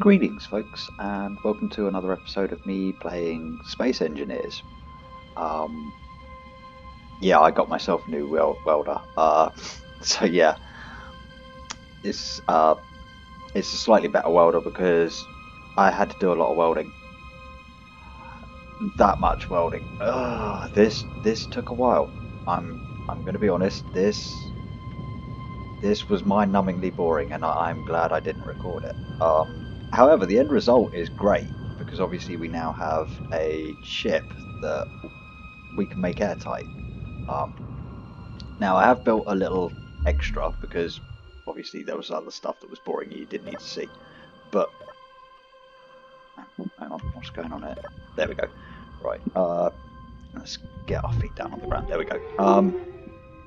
Greetings, folks, and welcome to another episode of me playing Space Engineers. Um, yeah, I got myself a new welder. So yeah, it's uh, it's a slightly better welder because I had to do a lot of welding. That much welding. This took a while. I'm going to be honest. This was mind-numbingly boring, and I'm glad I didn't record it. However, the end result is great because obviously we now have a ship that we can make airtight. Um, Now I have built a little extra because obviously there was other stuff that was boring you didn't need to see. But hang on, what's going on here? There we go. Right, let's get our feet down on the ground. There we go.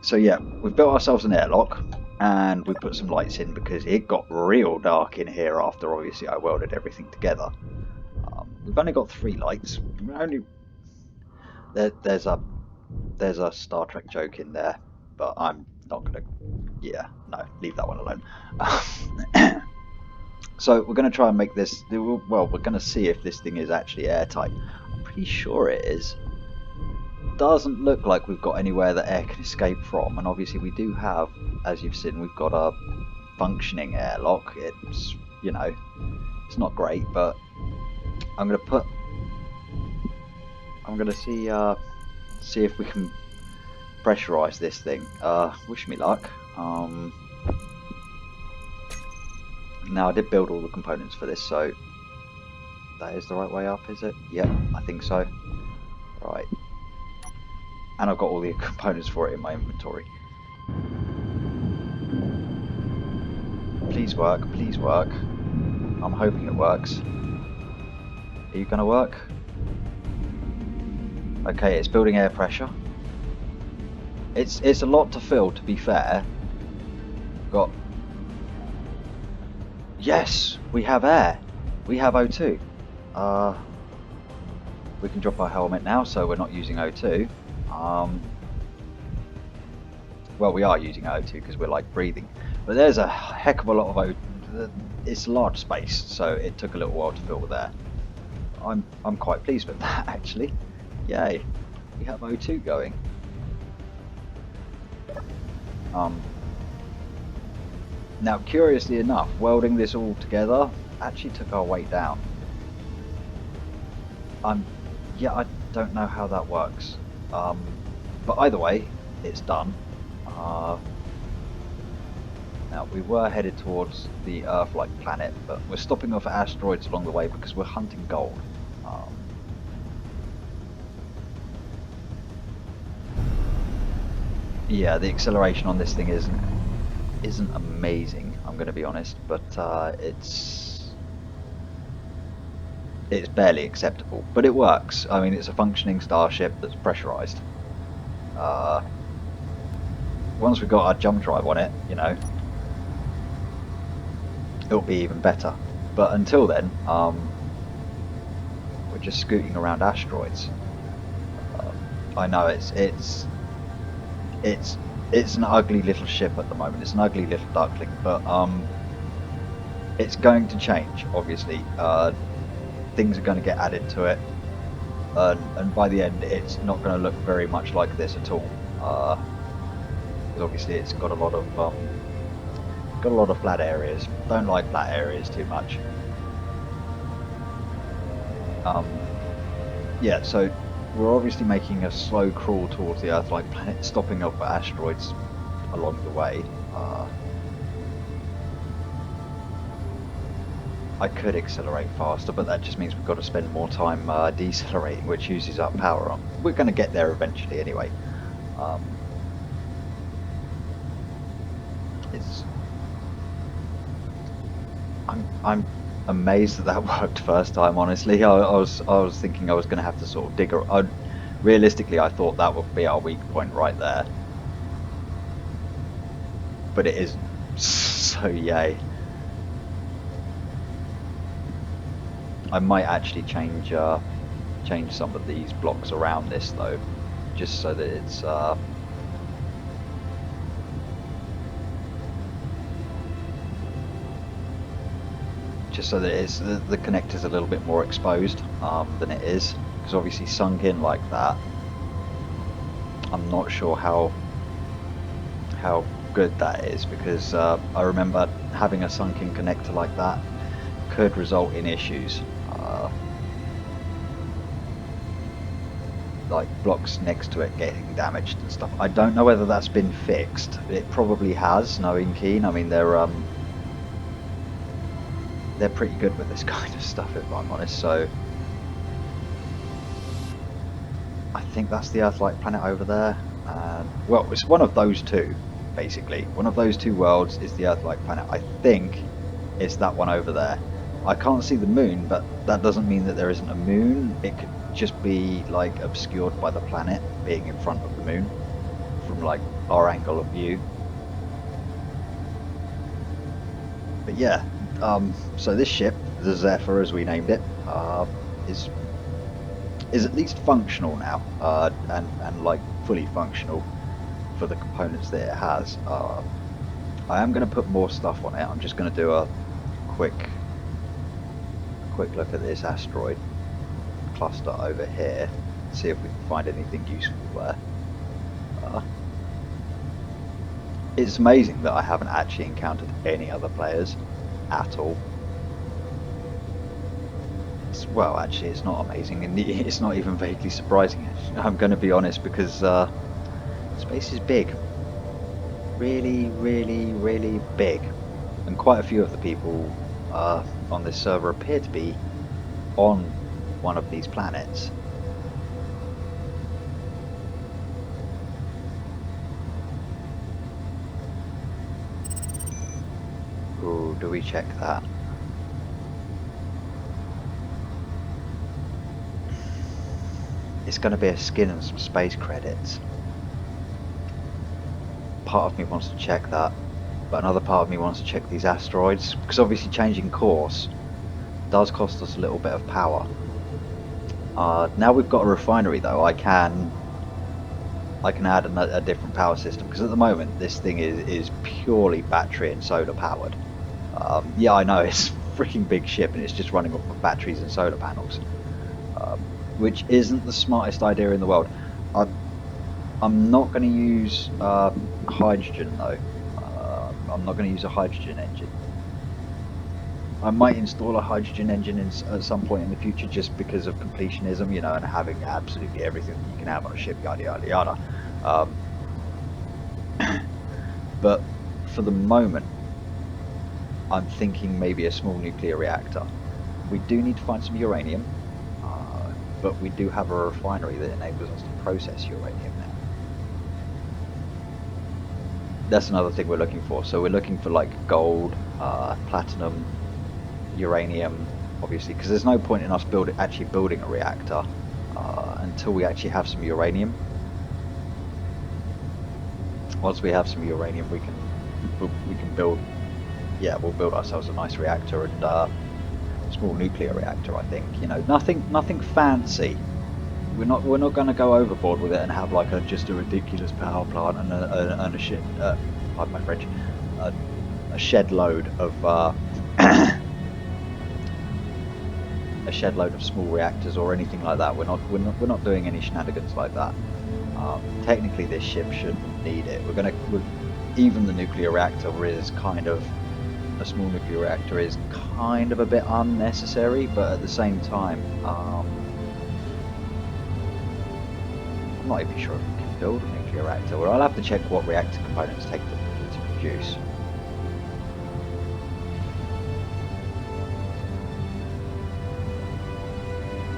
So yeah, we've built ourselves an airlock and we put some lights in because it got real dark in here after obviously I welded everything together. We've only got 3 lights. There's a Star Trek joke in there, but I'm not gonna. Yeah, no, leave that one alone. So we're going to try and make this. Well, we're going to see if this thing is actually airtight. I'm pretty sure it is. Doesn't look like we've got anywhere that air can escape from, and obviously we do have, as you've seen, we've got a functioning airlock. It's it's not great, but I'm going to put. I'm going to see if we can pressurize this thing. Wish me luck. Now I did build all the components for this, so that is the right way up, is it? Yep, I think so. Right. And I've got all the components for it in my inventory. Please work, please work. I'm hoping it works. Are you gonna work? Okay, it's building air pressure. It's a lot to fill, to be fair. Got... Yes! We have air! We have O2. We can drop our helmet now, so we're not using O2. Well, we are using O2 because we're like breathing. But there's a heck of a lot of O2. It's a large space, so it took a little while to fill there. I'm quite pleased with that, actually. Yay! We have O2 going. Now, curiously enough, welding this all together actually took our weight down. Yeah, I don't know how that works. But either way, it's done. Now, we were headed towards the Earth-like planet, but we're stopping off at asteroids along the way because we're hunting gold. Yeah, the acceleration on this thing isn't amazing, I'm going to be honest, but it's barely acceptable. But it works. I mean, it's a functioning starship that's pressurized. Once we've got our jump drive on it, it'll be even better. But until then, we're just scooting around asteroids. I know it's an ugly little ship at the moment. It's an ugly little duckling, but it's going to change. Obviously, things are going to get added to it, and by the end, it's not going to look very much like this at all. Because obviously, it's got a lot of flat areas. Don't like flat areas too much. Yeah, so we're obviously making a slow crawl towards the Earth-like planet, stopping off at asteroids along the way. I could accelerate faster, but that just means we've got to spend more time decelerating, which uses up power. We're going to get there eventually anyway. I'm amazed that worked first time. Honestly, I was thinking I was going to have to sort of dig. Realistically, I thought that would be our weak point right there, but it isn't. So yay! I might actually change some of these blocks around this though, just so that it's just so that it's the connector's a little bit more exposed than it is, because obviously sunk in like that, I'm not sure how good that is, because I remember having a sunken connector like that could result in issues, like blocks next to it getting damaged and stuff. I don't know whether that's been fixed. It probably has, knowing Keen. I mean, they're pretty good with this kind of stuff, if I'm honest. So I think that's the Earth-like planet over there. Well, it's one of those two, basically. One of those two worlds is the Earth-like planet. I think it's that one over there. I can't see the moon, but that doesn't mean that there isn't a moon. It could just be like obscured by the planet being in front of the moon from like our angle of view. But yeah, so this ship, the Zephyr as we named it, is at least functional now, and like fully functional for the components that it has. I am going to put more stuff on it. I'm just going to do a quick look at this asteroid cluster over here, see if we can find anything useful there. It's amazing that I haven't actually encountered any other players at all. Well, actually, it's not amazing, and it's not even vaguely surprising. I'm going to be honest, because space is big, really, really, really big, and quite a few of the people on this server appear to be on one of these planets. Ooh, do we check that? It's going to be a skin and some space credits. Part of me wants to check that, but another part of me wants to check these asteroids, because obviously changing course does cost us a little bit of power. Now we've got a refinery though, I can add a different power system, because at the moment this thing is purely battery and solar powered. Yeah, I know, it's a freaking big ship and it's just running off of batteries and solar panels, which isn't the smartest idea in the world. I'm not going to use hydrogen though. I'm not going to use a hydrogen engine. I might install a hydrogen engine at some point in the future, just because of completionism, you know, and having absolutely everything that you can have on a ship, yada yada yada. But for the moment, I'm thinking maybe a small nuclear reactor. We do need to find some uranium, but we do have a refinery that enables us to process uranium now. That's another thing we're looking for. So we're looking for like gold, platinum, uranium, obviously, because there's no point in us actually building a reactor until we actually have some uranium. Once we have some uranium, we can build. Yeah, we'll build ourselves a nice reactor and small nuclear reactor. I think, you know, nothing fancy. We're not going to go overboard with it and have like just a ridiculous power plant and a shit. Pardon my French. A shed load of a shed load of small reactors or anything like that. We're not doing any shenanigans like that. Technically, this ship shouldn't need it. Even the nuclear reactor is kind of. A small nuclear reactor is kind of a bit unnecessary, but at the same time, I'm not even sure if we can build a nuclear reactor. Well, I'll have to check what reactor components take to produce.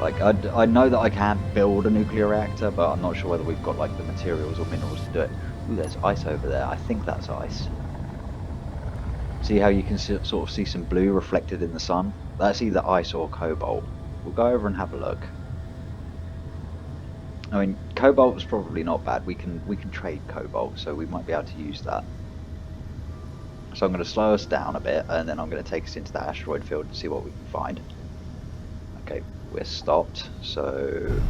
Like, I know that I can build a nuclear reactor, but I'm not sure whether we've got like the materials or minerals to do it. Ooh, there's ice over there. I think that's ice. See how you can sort of see some blue reflected in the sun? That's either ice or cobalt. We'll go over and have a look. I mean, cobalt's probably not bad. We can trade cobalt, so we might be able to use that. So I'm going to slow us down a bit, and then I'm going to take us into that asteroid field and see what we can find. Okay, we're stopped, so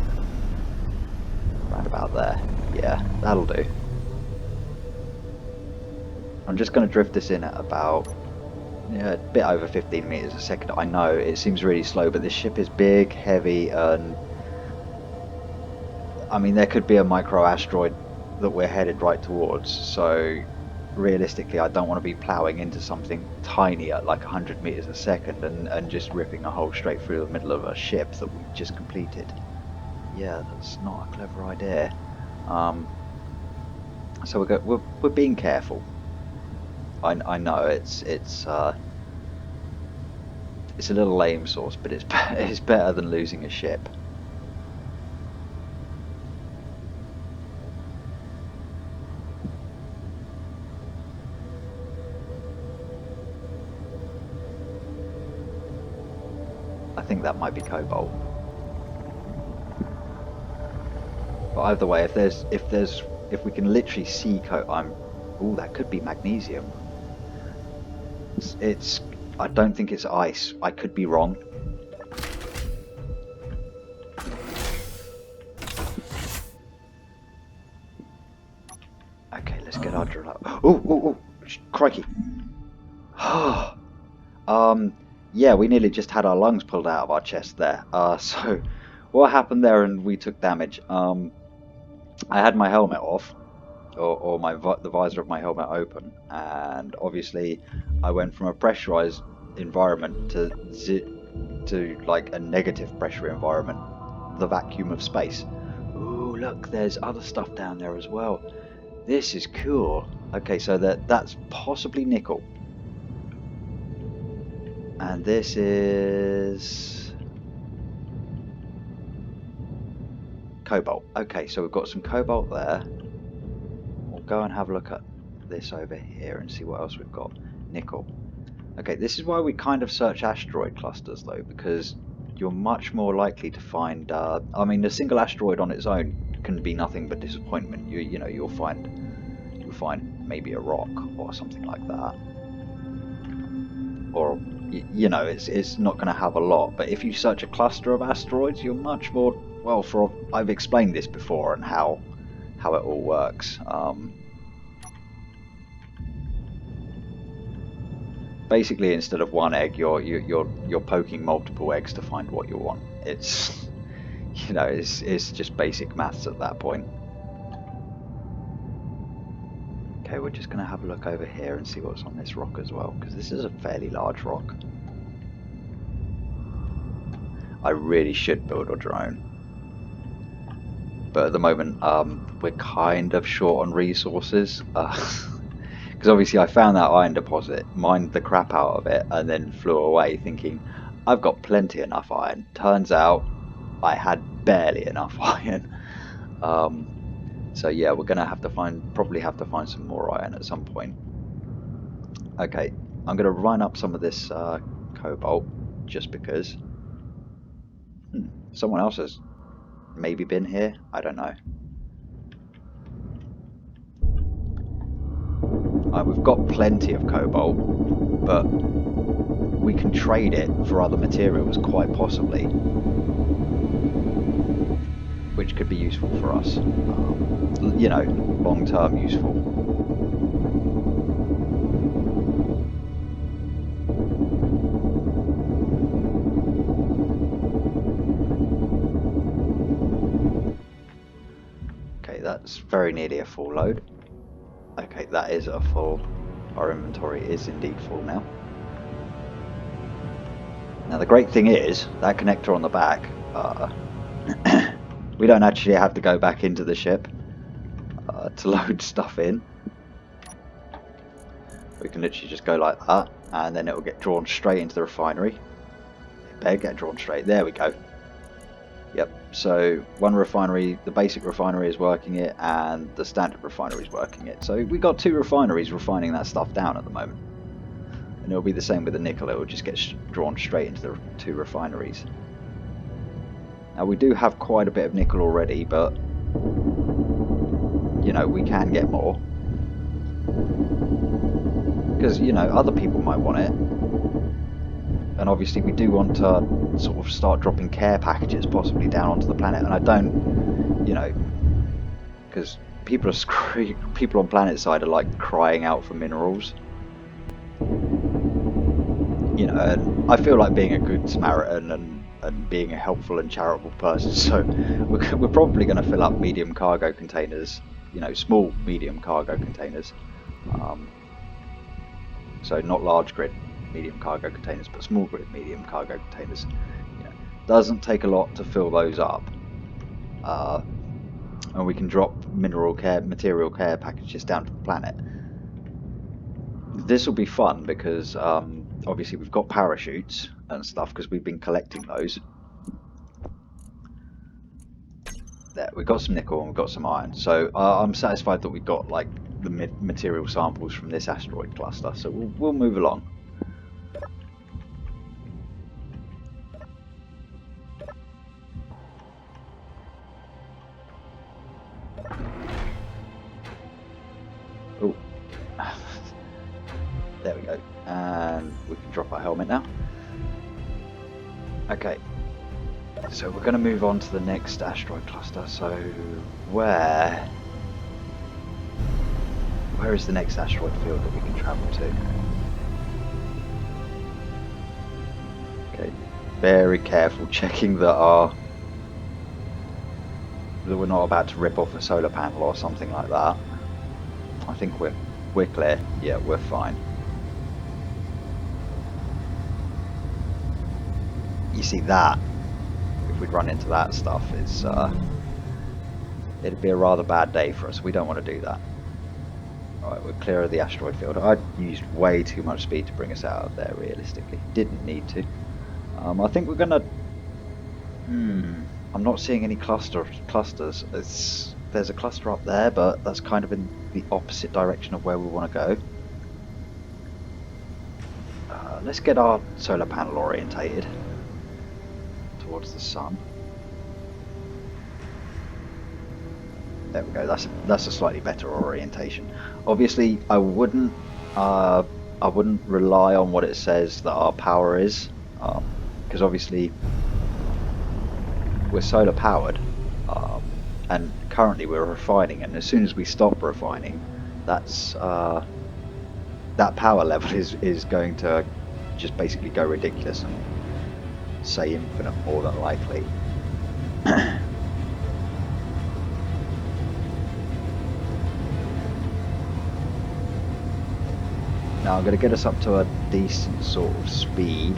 right about there. Yeah, that'll do. I'm just going to drift this in at about Yeah, a bit over 15 meters a second. I know it seems really slow, but this ship is big, heavy, and I mean there could be a micro asteroid that we're headed right towards. So realistically, I don't want to be ploughing into something tiny at like 100 meters a second and just ripping a hole straight through the middle of a ship that we just completed. Yeah, that's not a clever idea. So we're being careful. I know it's a little lame sauce, but it's better than losing a ship. I think that might be cobalt. But either way, if we can literally see ooh, that could be magnesium. I don't think it's ice. I could be wrong. Okay, let's get our drill up. Oh, crikey. Yeah, we nearly just had our lungs pulled out of our chest there. So what happened there, and we took damage. I had my helmet off, or the visor of my helmet open, and obviously I went from a pressurized environment to like a negative pressure environment, the vacuum of space. Ooh, look, there's other stuff down there as well. This is cool. Okay, so that's possibly nickel. And this is cobalt. Okay, so we've got some cobalt there. We'll go and have a look at this over here and see what else we've got. Nickel. Okay, this is why we kind of search asteroid clusters though, because you're much more likely to find. I mean, a single asteroid on its own can be nothing but disappointment. You know, you'll find maybe a rock or something like that, or you know, it's not going to have a lot. But if you search a cluster of asteroids, you're much more I've explained this before and how it all works. Basically, instead of one egg, you're poking multiple eggs to find what you want. It's it's just basic maths at that point. Okay, we're just going to have a look over here and see what's on this rock as well, because this is a fairly large rock. I really should build a drone, but at the moment we're kind of short on resources. Because obviously I found that iron deposit, mined the crap out of it, and then flew away thinking I've got plenty enough iron. Turns out I had barely enough iron. So yeah, we're gonna probably have to find some more iron at some point. Okay, I'm gonna run up some of this cobalt just because. Someone else has maybe been here. I don't know. We've got plenty of cobalt, but we can trade it for other materials quite possibly, which could be useful for us. You know, long-term useful. Okay, that's very nearly a full load. Okay, that is a full. Our inventory is indeed full now. Now the great thing is, that connector on the back, we don't actually have to go back into the ship to load stuff in. We can literally just go like that, and then it will get drawn straight into the refinery. It better get drawn straight. There we go. Yep, so one refinery, the basic refinery is working it, and the standard refinery is working it. So we got two refineries refining that stuff down at the moment. And it'll be the same with the nickel, it will just get drawn straight into the two refineries. Now we do have quite a bit of nickel already, but you know, we can get more. Because, you know, other people might want it. And obviously we do want to sort of start dropping care packages possibly down onto the planet. And I don't, you know, because people on planet side are like crying out for minerals. you know, and I feel like being a good Samaritan and being a helpful and charitable person. So we're probably going to fill up medium cargo containers, you know, small medium cargo containers. So not large grid medium cargo containers, but small grid medium cargo containers. You know, doesn't take a lot to fill those up, and we can drop material care packages down to the planet. This will be fun because obviously we've got parachutes and stuff because we've been collecting those. There, we've got some nickel and we've got some iron. So I'm satisfied that we've got like the material samples from this asteroid cluster. So we'll move along. Oh, there we go. And we can drop our helmet now. Okay. So we're going to move on to the next asteroid cluster. So where is the next asteroid field that we can travel to? Okay, very careful checking that we're not about to rip off a solar panel or something like that. I think we're clear. Yeah, we're fine. You see that? If we'd run into that stuff, it'd be a rather bad day for us. We don't want to do that. Alright, we're clear of the asteroid field. I used way too much speed to bring us out of there, realistically. Didn't need to. I think we're gonna... I'm not seeing any clusters. There's a cluster up there, but that's kind of in the opposite direction of where we want to go. Let's get our solar panel orientated towards the sun. There we go. That's a slightly better orientation. Obviously, I wouldn't rely on what it says that our power is, because obviously we're solar powered, and currently we're refining. And as soon as we stop refining, that power level is going to just basically go ridiculous and say infinite more than likely. Now I'm going to get us up to a decent sort of speed.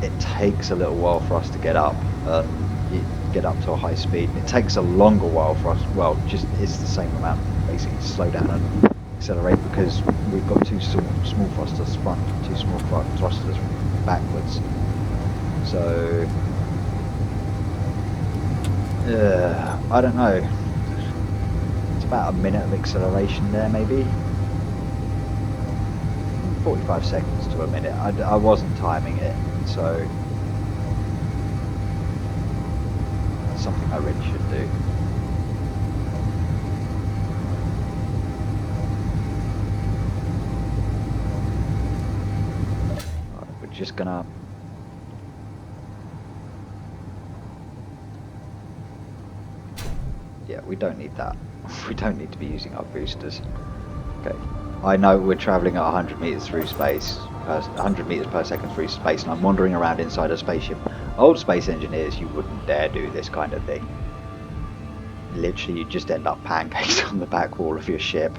It takes a little while for us to get up to a high speed. It takes a longer while for us, well, just it's the same amount, basically, to slow down and accelerate, because we've got two small thrusters front, two small thrusters backwards. So I don't know, it's about a minute of acceleration there, maybe 45 seconds to a minute. I wasn't timing it, so that's something I really should do. Right, we're just gonna we don't need that. We don't need to be using our boosters. Okay, I know we're travelling at 100 meters through space, 100 meters per second through space, and I'm wandering around inside a spaceship. Old space engineers, you wouldn't dare do this kind of thing. Literally, you'd just end up pancaked on the back wall of your ship.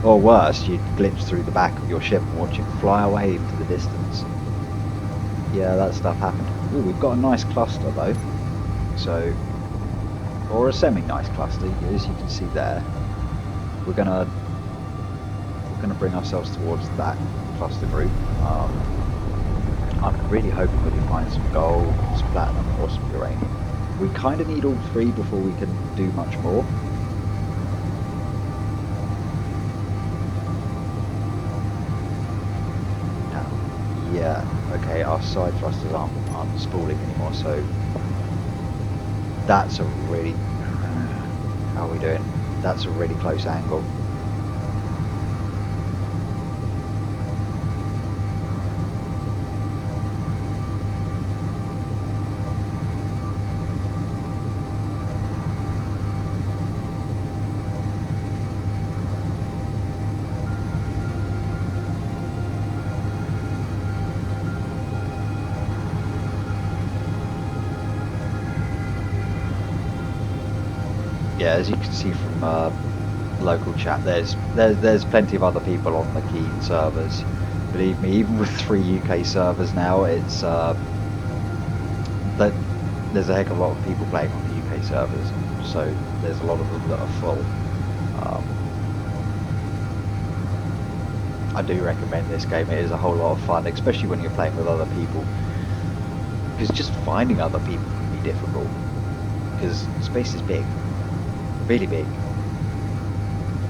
Or worse, you'd glitch through the back of your ship and watch it fly away into the distance. Yeah, that stuff happened. Ooh, we've got a nice cluster though. So, or a semi-nice cluster, as you can see there. We're gonna bring ourselves towards that cluster group. I'm really hoping we can find some gold, some platinum, or some uranium. We kind of need all three before we can do much more. Yeah, okay, our side thrusters aren't spooling anymore, so that's a really... how are we doing? That's a really close angle. yeah, as you can see from local chat, there's plenty of other people on the Keen servers. Believe me, even with 3 UK servers now, it's that there's a heck of a lot of people playing on the UK servers, so there's a lot of them that are full. I do recommend this game. It is a whole lot of fun, especially when you're playing with other people, because just finding other people can be difficult, because space is big, really big,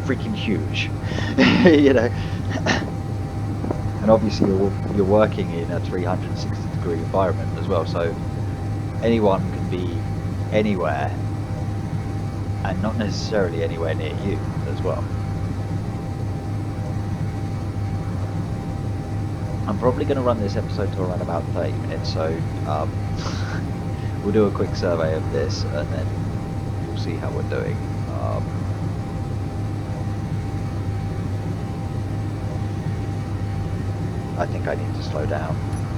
freaking huge. You know. And obviously you're working in a 360-degree environment as well, so anyone can be anywhere and not necessarily anywhere near you as well. I'm probably going to run this episode to around about 30 minutes, so we'll do a quick survey of this and then we'll see how we're doing. I think I need to slow down.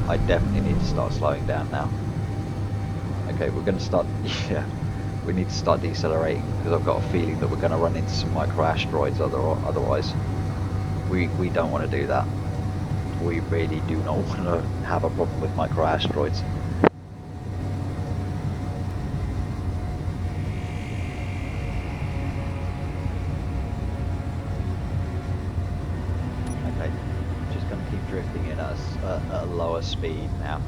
I definitely need to start slowing down now. Okay, we're going to start, yeah, we need to start decelerating because I've got a feeling that we're going to run into some micro asteroids otherwise. We don't want to do that. We really do not want to have a problem with micro asteroids. Okay, just going to keep drifting in at a lower speed now.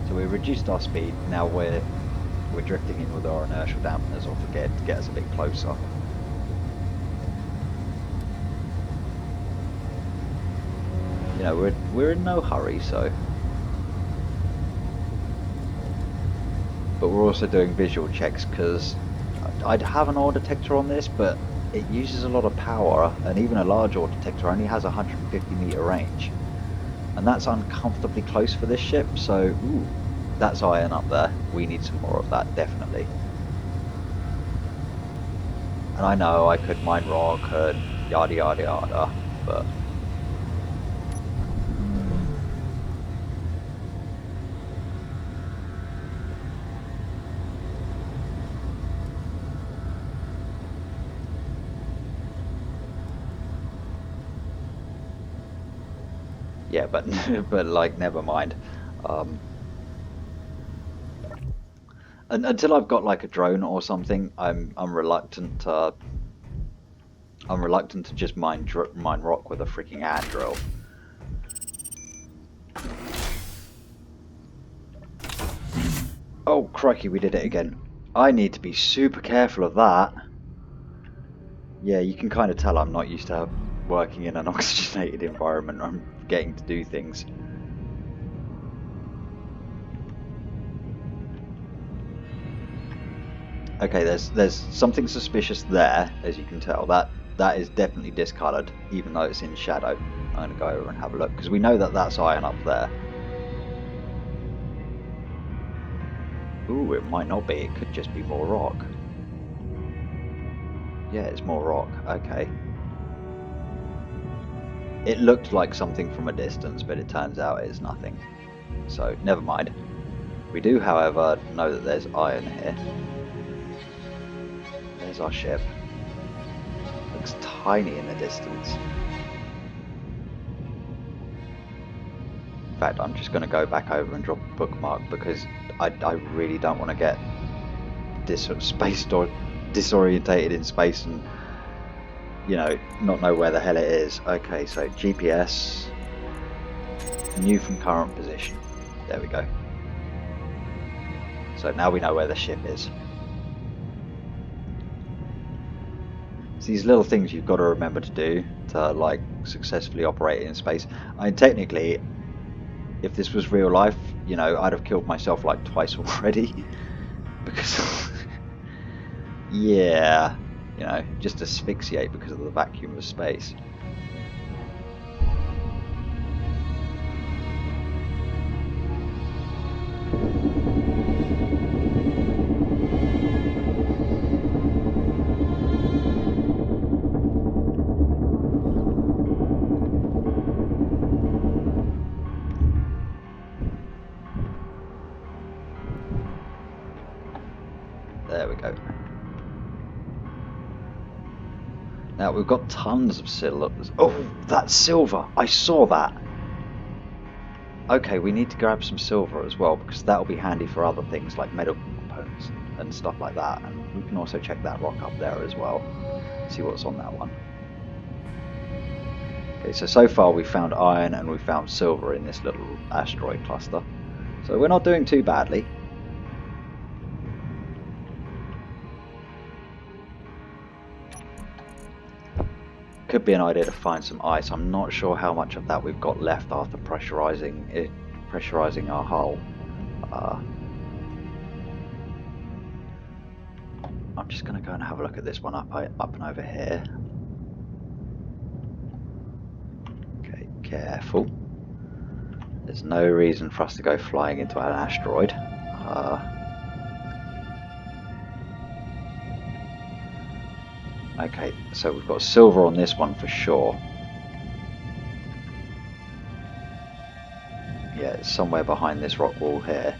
So we reduced our speed. Now we're drifting in with our inertial dampeners off again to get us a bit closer. You know, we're in no hurry, so. But we're also doing visual checks because I'd have an ore detector on this, but it uses a lot of power, and even a large ore detector only has a 150-meter range, and that's uncomfortably close for this ship. So, ooh, that's iron up there. We need some more of that, definitely. And I know I could mine rock and yada yada yada, but yeah, but like, never mind. And until I've got like a drone or something, I'm reluctant to just mine rock with a freaking hand drill. Oh crikey, we did it again. I need to be super careful of that. Yeah, you can kind of tell I'm not used to working in an oxygenated environment. I'm getting to do things. Okay, there's something suspicious there, as you can tell. That is definitely discoloured, even though it's in shadow. I'm going to go over and have a look, because we know that that's iron up there. Ooh, it might not be. It could just be more rock. Yeah, it's more rock. Okay. It looked like something from a distance, but it turns out it's nothing. So, never mind. We do, however, know that there's iron here. There's our ship. Looks tiny in the distance. In fact, I'm just going to go back over and drop a bookmark because I really don't want to get disorientated in space and, you know, not know where the hell it is. Okay, so GPS, new from current position. There we go. So now we know where the ship is. It's these little things you've got to remember to do to, like, successfully operate in space. I mean, technically, if this was real life, you know, I'd have killed myself like twice already. Because, yeah, you know, just asphyxiate because of the vacuum of space. There we go. Now we've got tons of silver. Oh, that's silver! I saw that! Okay, we need to grab some silver as well, because that'll be handy for other things like medical components and stuff like that. And we can also check that rock up there as well. See what's on that one. Okay, so far we found iron and we found silver in this little asteroid cluster. So we're not doing too badly. Could be an idea to find some ice. I'm not sure how much of that we've got left after pressurizing our hull. I'm just going to go and have a look at this one up and over here. Okay, careful. There's no reason for us to go flying into an asteroid. Okay, so we've got silver on this one for sure. Yeah, it's somewhere behind this rock wall here.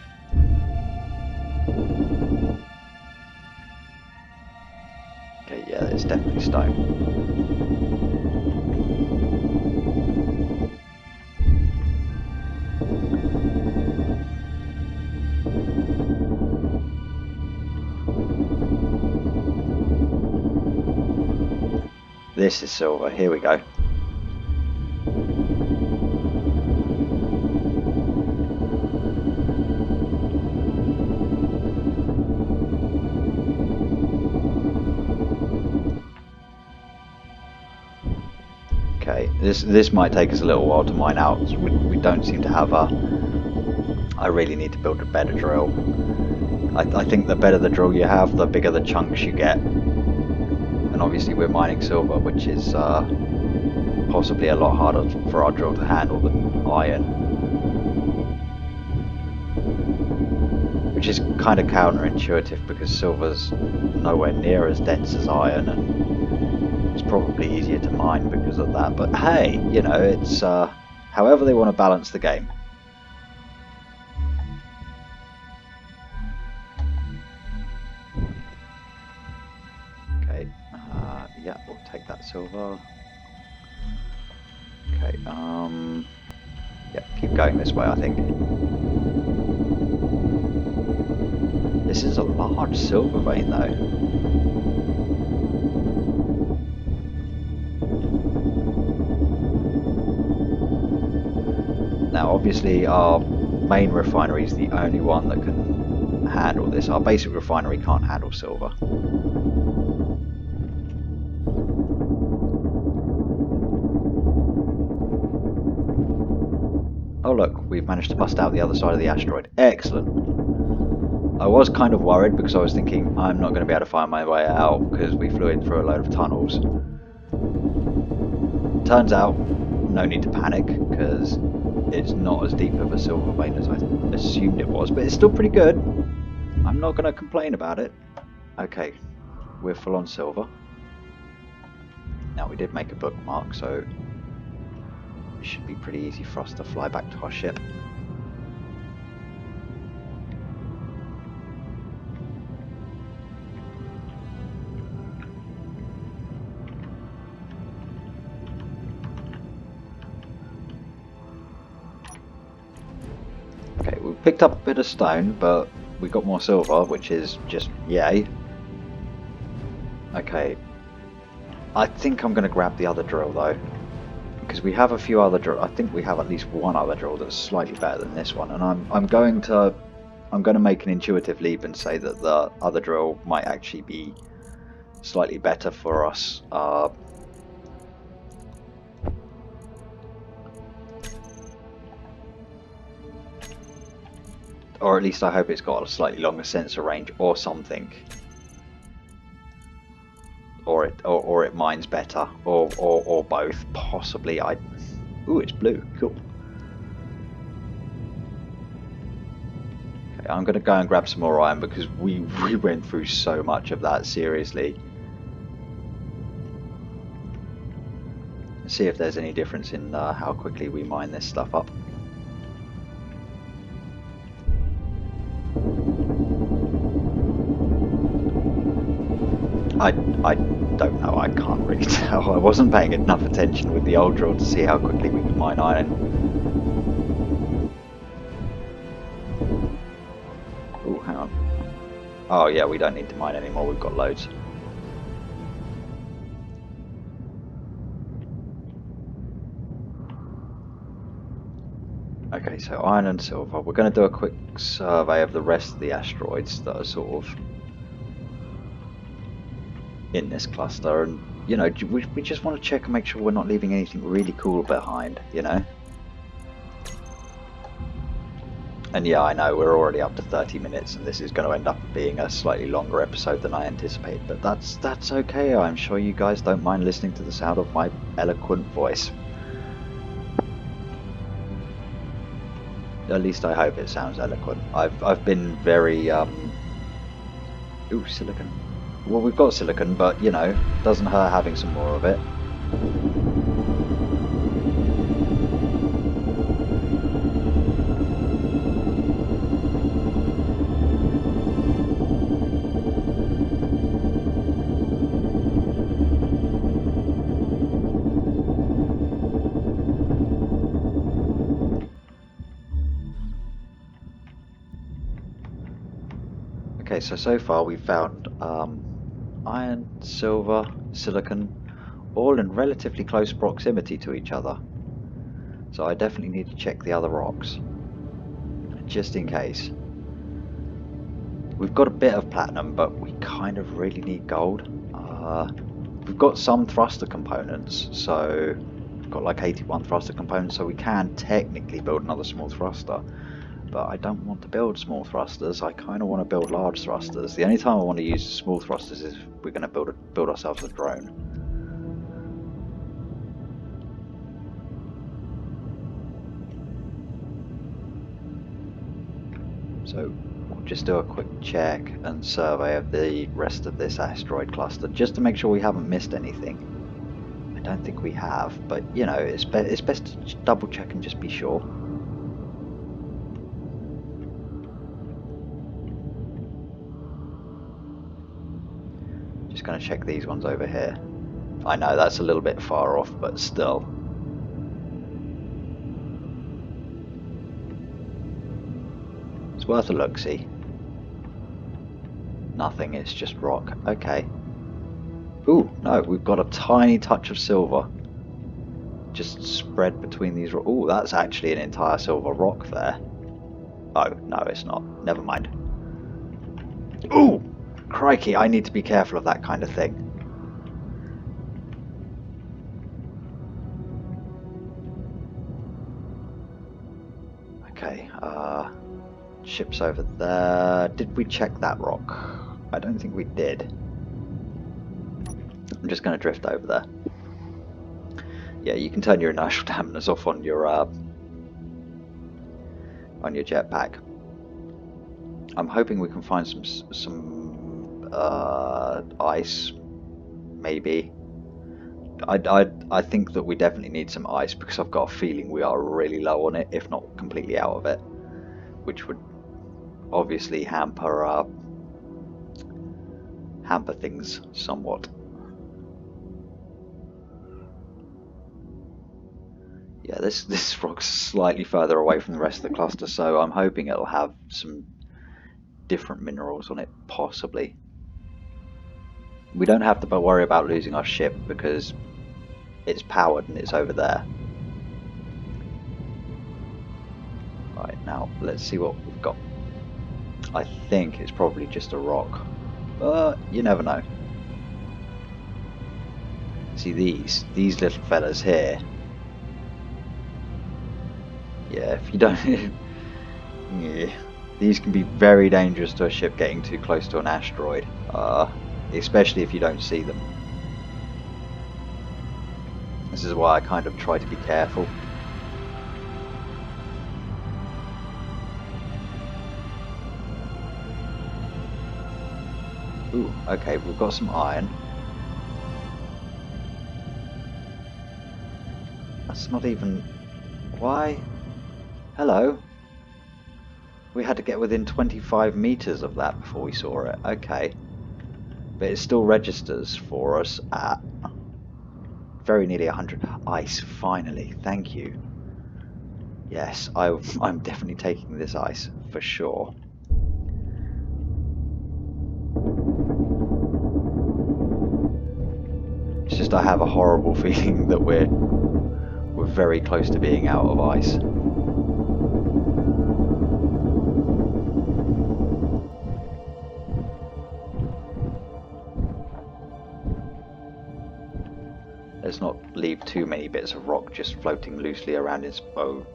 Okay, yeah, it's definitely stone. This is silver, here we go. Okay, this might take us a little while to mine out. We don't seem to have a... I really need to build a better drill. I think the better the drill you have, the bigger the chunks you get. And obviously we're mining silver, which is possibly a lot harder for our drill to handle than iron. Which is kind of counterintuitive because silver's nowhere near as dense as iron, and it's probably easier to mine because of that. But hey, you know, it's however they want to balance the game. Yeah, we'll take that silver. Okay, yeah, keep going this way, I think. This is a large silver vein, though. Now, obviously, our main refinery is the only one that can handle this. Our basic refinery can't handle silver. Oh look, we've managed to bust out the other side of the asteroid. Excellent. I was kind of worried because I was thinking I'm not going to be able to find my way out because we flew in through a load of tunnels. Turns out, no need to panic because it's not as deep of a silver vein as I assumed it was, but it's still pretty good. I'm not going to complain about it. Okay, we're full on silver. Now we did make a bookmark, so it should be pretty easy for us to fly back to our ship. Okay, we picked up a bit of stone, but we got more silver, which is just yay. Okay, I think I'm going to grab the other drill though, because we have a few other drill. I think we have at least one other drill that's slightly better than this one, and I'm going to make an intuitive leap and say that the other drill might actually be slightly better for us. Or at least I hope it's got a slightly longer sensor range or something. Or it mines better, or both, possibly. Ooh, it's blue, cool. Okay, I'm gonna go and grab some more iron because we went through so much of that, seriously. See if there's any difference in how quickly we mine this stuff up. I don't know, I can't really tell. I wasn't paying enough attention with the old drill to see how quickly we could mine iron. Oh, hang on. Oh yeah, we don't need to mine anymore, we've got loads. Okay, so iron and silver. We're going to do a quick survey of the rest of the asteroids that are sort of in this cluster, and you know, we just want to check and make sure we're not leaving anything really cool behind, you know. And yeah, I know we're already up to 30 minutes, and this is going to end up being a slightly longer episode than I anticipated, but that's okay. I'm sure you guys don't mind listening to the sound of my eloquent voice. At least I hope it sounds eloquent. I've been very ooh, silicon. Well, we've got silicon, but you know, doesn't hurt having some more of it. Okay, so far we've found iron, silver, silicon, all in relatively close proximity to each other. So I definitely need to check the other rocks, just in case. We've got a bit of platinum, but we kind of really need gold. We've got some thruster components, so we've got like 81 thruster components, so we can technically build another small thruster. But I don't want to build small thrusters, I kind of want to build large thrusters. The only time I want to use small thrusters is if we're going to build ourselves a drone. So we'll just do a quick check and survey of the rest of this asteroid cluster, just to make sure we haven't missed anything. I don't think we have, but you know, it's best to double check and just be sure. Just going to check these ones over here. I know that's a little bit far off, but still. It's worth a look-see. Nothing, it's just rock. Okay. Ooh, no, we've got a tiny touch of silver. Just spread between these rocks. Ooh, that's actually an entire silver rock there. Oh, no, it's not. Never mind. Ooh! Crikey, I need to be careful of that kind of thing. Okay, ship's over there. Did we check that rock? I don't think we did. I'm just going to drift over there. Yeah, you can turn your inertial dampers off on your jetpack. I'm hoping we can find some ice, maybe. I think that we definitely need some ice, because I've got a feeling we are really low on it, if not completely out of it, which would obviously hamper things somewhat. Yeah, this rock's slightly further away from the rest of the cluster, so I'm hoping it'll have some different minerals on it, possibly. We don't have to worry about losing our ship because it's powered and it's over there. Right, now let's see what we've got. I think it's probably just a rock, but you never know. See these little fellas here. Yeah, if you don't yeah, these can be very dangerous to a ship getting too close to an asteroid, especially if you don't see them. This is why I kind of try to be careful. Ooh, okay, we've got some iron. That's not even... Why? Hello? We had to get within 25 meters of that before we saw it. Okay. but it still registers for us at very nearly 100. Ice, finally, thank you. Yes, I'm definitely taking this ice, for sure. It's just I have a horrible feeling that we're very close to being out of ice. Let's not leave too many bits of rock just floating loosely around his bow.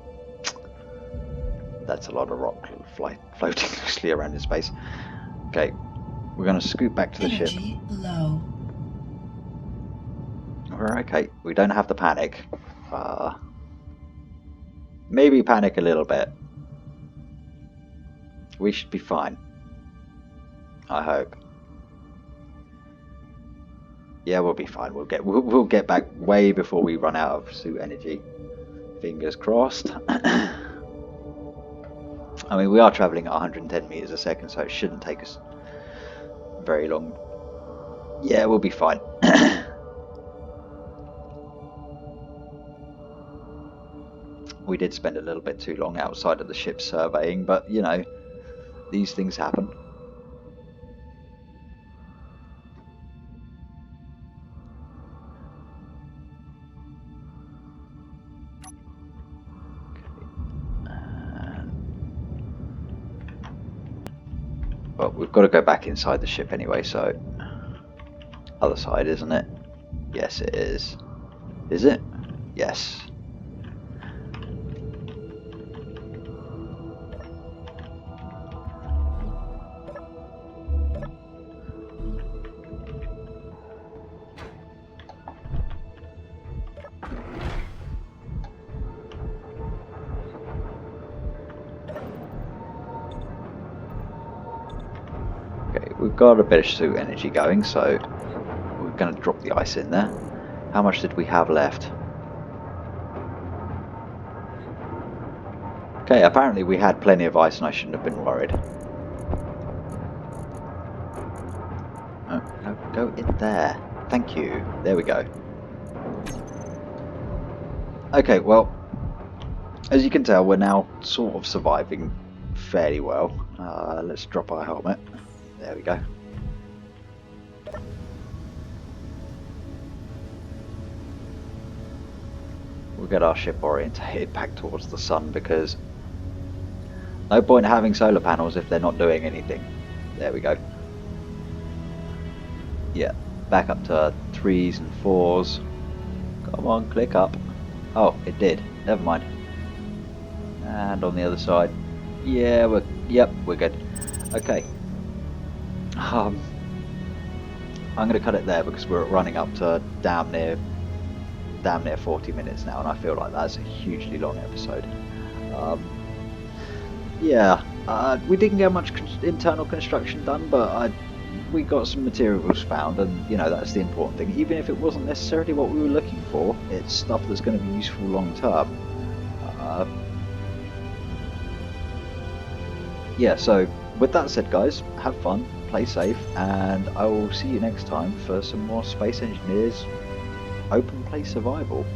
That's a lot of rock floating loosely around in space. Okay, we're going to scoot back to the ship. Energy low. We're okay. We don't have to panic. Maybe panic a little bit. We should be fine. I hope. Yeah, we'll be fine. We'll get back way before we run out of suit energy. Fingers crossed. I mean, we are traveling at 110 meters a second, so it shouldn't take us very long. Yeah, we'll be fine. We did spend a little bit too long outside of the ship surveying, but you know, these things happen. Well, we've got to go back inside the ship anyway, so... Other side, isn't it? Yes, it is. Is it? Yes. We've got a bit of suit energy going, so we're going to drop the ice in there. How much did we have left? Okay, apparently we had plenty of ice and I shouldn't have been worried. Oh, no, go in there. Thank you. There we go. Okay, well, as you can tell, we're now sort of surviving fairly well. Let's drop our helmet. There we go. We'll get our ship orientated back towards the sun, because no point having solar panels if they're not doing anything. There we go. Yeah, back up to 3s and 4s. Come on, click up. Oh, it did. Never mind. And on the other side. Yeah, we're good. Okay. I'm going to cut it there because we're running up to damn near 40 minutes now, and I feel like that's a hugely long episode. We didn't get much internal construction done, but we got some materials found, and you know, that's the important thing. Even if it wasn't necessarily what we were looking for, it's stuff that's going to be useful long term. So with that said, guys, have fun, play safe, and I will see you next time for some more Space Engineers Open Play Survival.